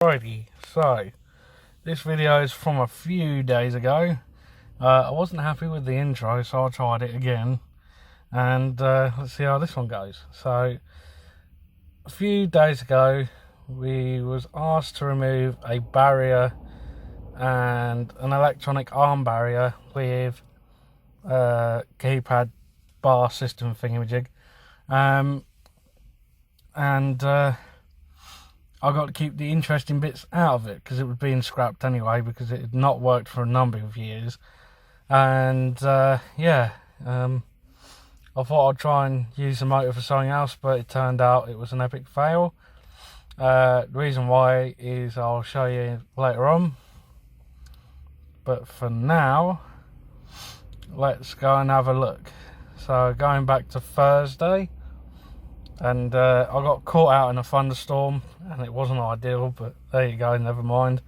Alrighty, so this video is from a few days ago. I wasn't happy with the intro, so I tried it again, and let's see how this one goes. So a few days ago we was asked to remove a barrier and an electronic arm barrier with keypad bar system thingamajig, I got to keep the interesting bits out of it because it was being scrapped anyway, because it had not worked for a number of years. And I thought I'd try and use the motor for something else, but it turned out it was an epic fail. The reason why is I'll show you later on, but for now let's go and have a look. So going back to Thursday, and I got caught out in a thunderstorm, and it wasn't ideal, but there you go, never mind.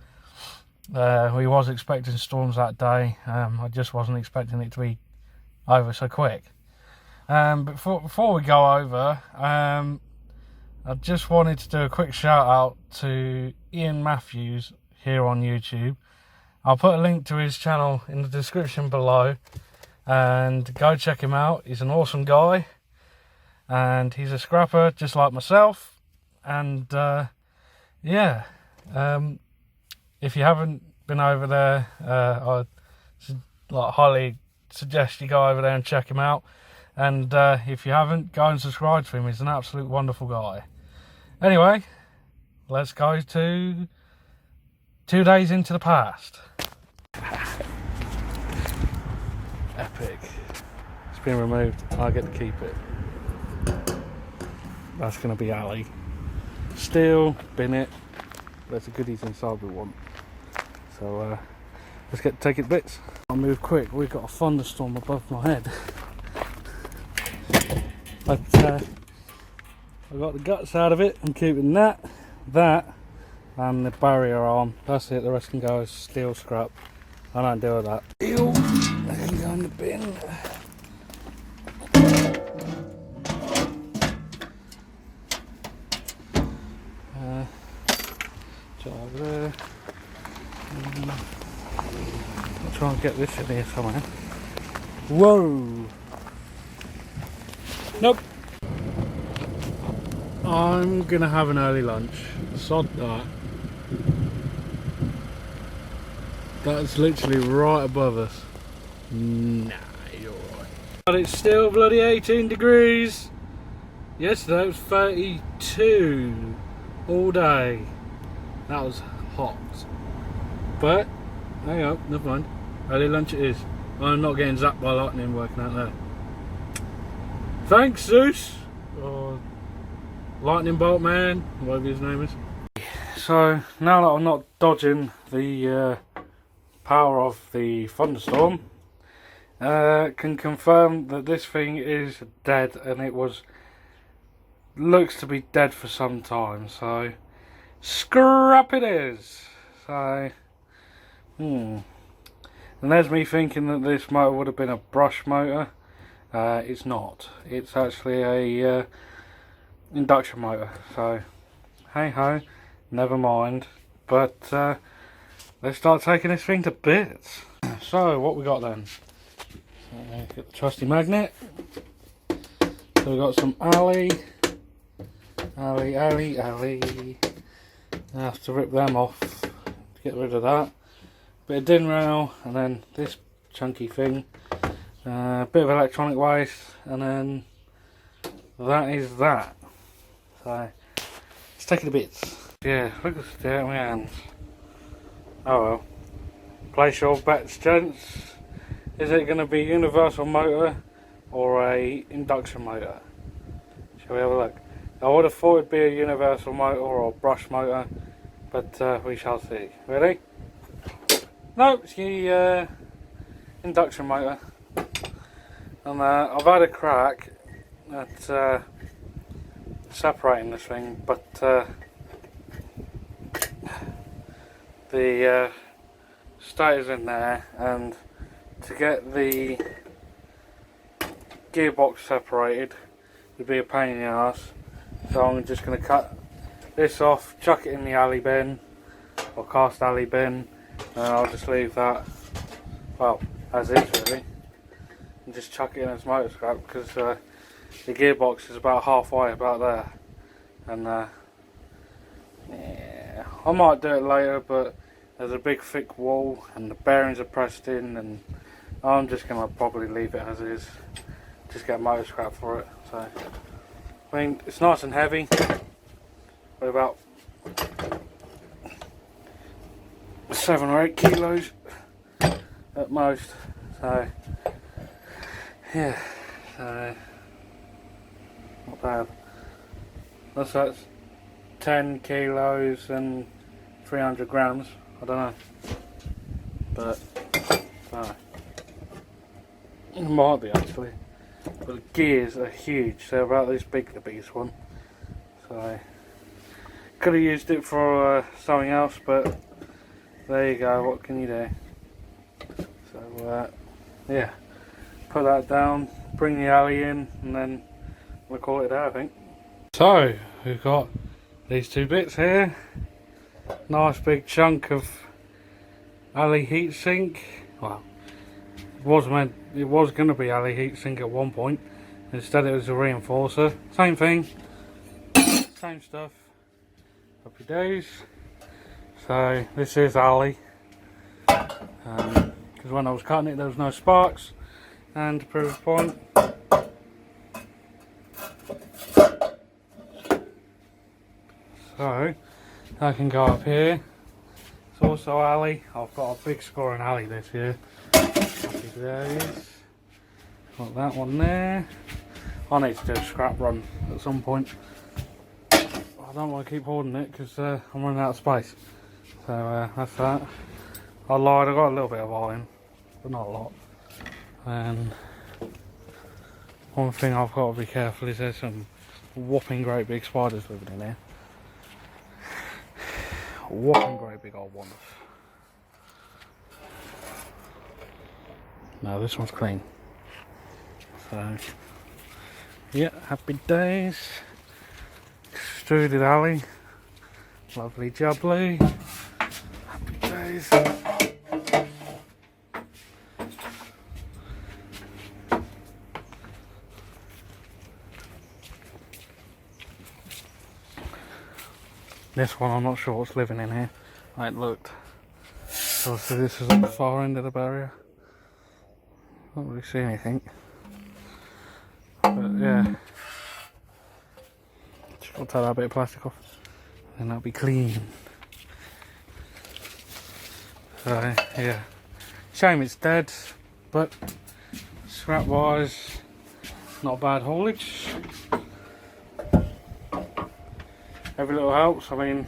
We was expecting storms that day. I just wasn't expecting it to be over so quick. But before we go over, I just wanted to do a quick shout out to Ian Matthews here on YouTube. I'll put a link to his channel in the description below, and go check him out. He's an awesome guy, and he's a scrapper just like myself. And if you haven't been over there, I highly suggest you go over there and check him out. And if you haven't, go and subscribe to him. He's an absolute wonderful guy. Anyway, let's go to 2 days into the past. Epic. It's been removed. I get to keep it. That's going to be Ali. Still, bin it. There's the goodies inside we want. So let's take it to bits. I'll move quick. We've got a thunderstorm above my head. But I got the guts out of it. I'm keeping that, and the barrier arm. That's it. The rest can go as steel scrap. I don't deal with that. Ew. They can go in the bin. Over there. I'll try and get this in here somewhere. Whoa! Nope. I'm gonna have an early lunch. Sod that. That's literally right above us. Nah, you're right. But it's still bloody 18 degrees. Yesterday it was 32 all day. That was hot. But hang on, never mind. Early lunch it is. I'm not getting zapped by lightning working out there. Thanks, Zeus, or Lightning Bolt Man, whatever his name is. So now that I'm not dodging the power of the thunderstorm, can confirm that this thing is dead, and it looks to be dead for some time. So scrap it is. So and there's me thinking that this motor would have been a brush motor. It's not. It's actually a induction motor. So hey ho, never mind. But let's start taking this thing to bits. So what we got then? Get the trusty magnet. So we got some Ali. I have to rip them off to get rid of that. Bit of DIN rail, and then this chunky thing. A bit of electronic waste, and then that is that. So let's take it to bits. Yeah, look at the state of my hands. Oh well. Place your bets, gents. Is it going to be universal motor or a induction motor? Shall we have a look? I would have thought it'd be a universal motor or a brush motor, but we shall see. Ready? No, it's the induction motor. And I've had a crack at separating this thing, but the stator's in there, and to get the gearbox separated would be a pain in the ass. So I'm just going to cut this off, chuck it in the alley bin, or cast alley bin, and I'll just leave that, well, as is really, and just chuck it in as motor scrap, because the gearbox is about halfway about there, and yeah, I might do it later, but there's a big thick wall and the bearings are pressed in, and I'm just going to probably leave it as is, just get motor scrap for it. So I mean, it's nice and heavy, weigh about 7 or 8 kilos at most, so yeah, so not bad. That's 10 kilos and 300 grams, I don't know, but it might be actually, but the gears are huge, they're about this big, the biggest one, so could have used it for something else, but there you go, what can you do. So yeah, put that down, bring the alley in, and then we'll call it there, I think. So we've got these two bits here, nice big chunk of alley heatsink. Well, it was going to be alley heatsink at one point, instead it was a reinforcer. Same thing, same stuff, happy days. So this is alley, because when I was cutting it there was no sparks, and to prove a point, so I can go up here. It's also alley. I've got a big score in alley this year. Happy days. Got that one there. I need to do a scrap run at some point. I don't want to keep holding it because I'm running out of space. So that's that. I lied, I got a little bit of iron, but not a lot. And one thing I've got to be careful is there's some whopping great big spiders living in here. Whopping great big old ones. No, this one's clean. So yeah, happy days. Extruded alley. Lovely jubbly. Happy days. This one I'm not sure what's living in here. I ain't looked. So this is at the far end of the barrier. Don't really see anything. But yeah. Just got to take that bit of plastic off. And that'll be clean. So yeah. Shame it's dead, but scrap wise, not bad haulage. Every little helps. I mean,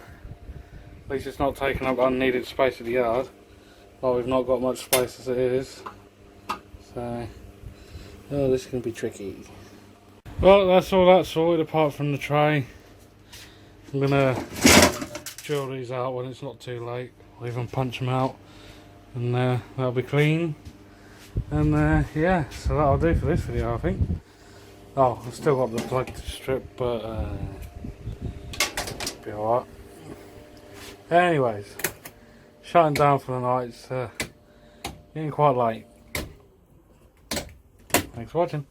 at least it's not taking up unneeded space at the yard. But we've not got much space as it is. So, oh, this is going to be tricky. Well, that's all that sorted apart from the tray. I'm going to drill these out when it's not too late. I'll even punch them out. And that'll be clean. And yeah, so that'll do for this video, I think. Oh, I've still got the plug to strip, but be alright. Anyways, shutting down for the night. It's getting quite late. Thanks for watching.